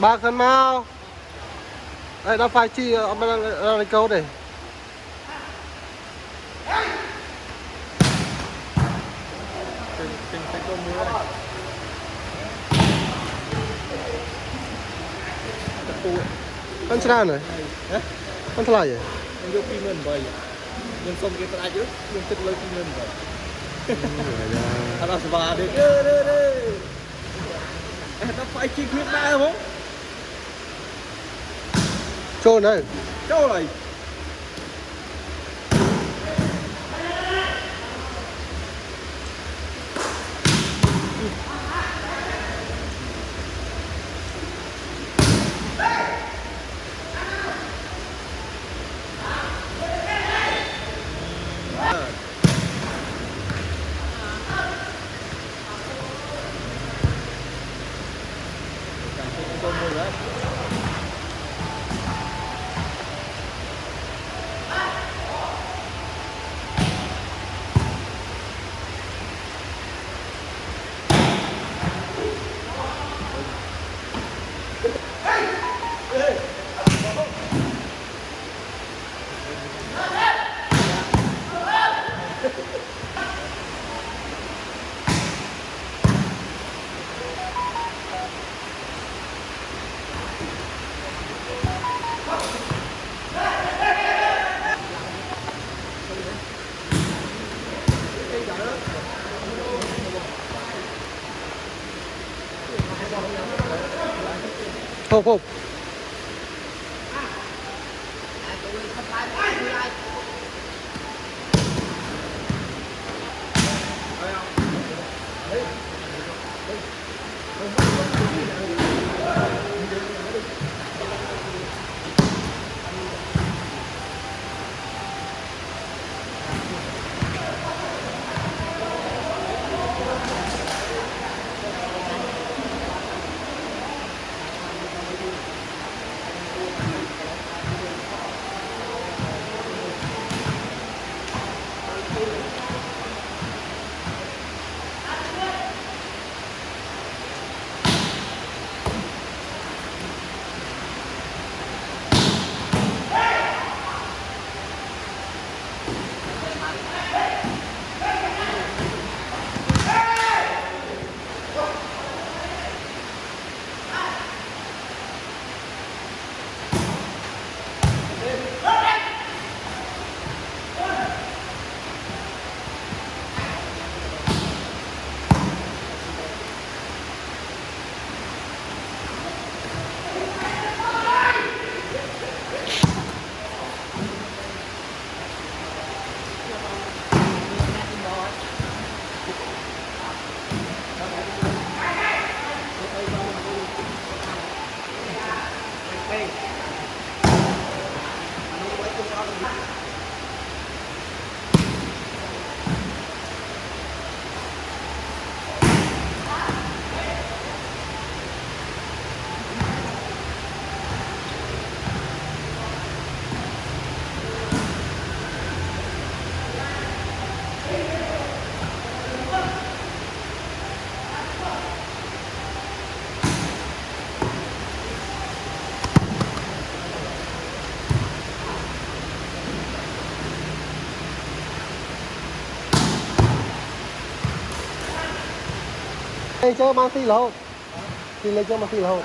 ba con mau đây nó phải chi mà là câu đây con sao này con thay vậy anh vô phim mình vậy nhưng xong cái tay chứ nhưng thích lấy phim mình vậy anh sờ đi đi nó phải chi khuyết đai không trôn đây châu này hộp hộp đây chơi mang tí lâu thì lấy cho mang tí lâu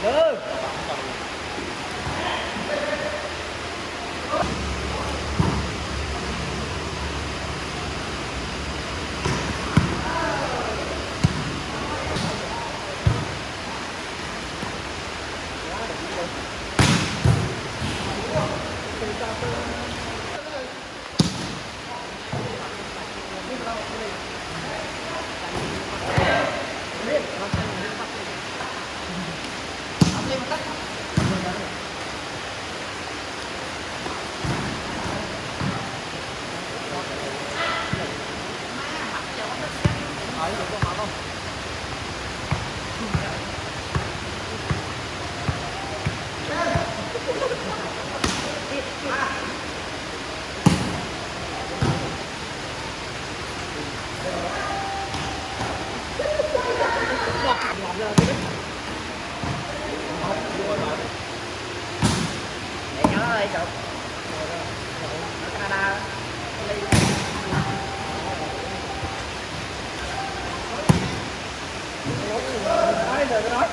Được. Để nhớ ơi chụp. Ở Canada. Nói rồi nói.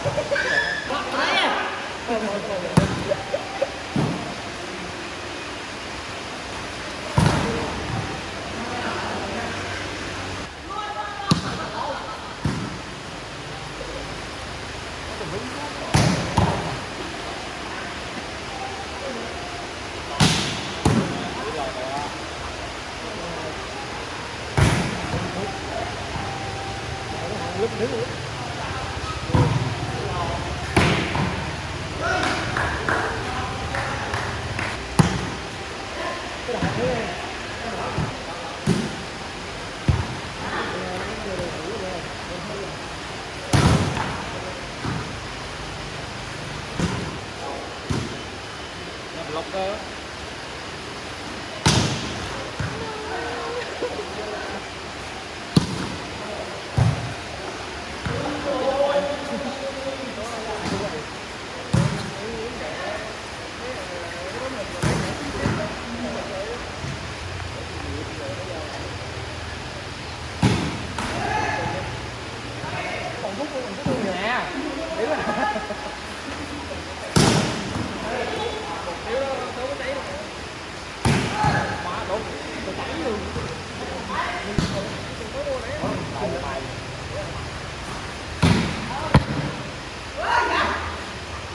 Lọc cơ. Còn phút luôn nè. Đấy là. Má đúng. Tôi tẩy luôn. Mình có mua đấy.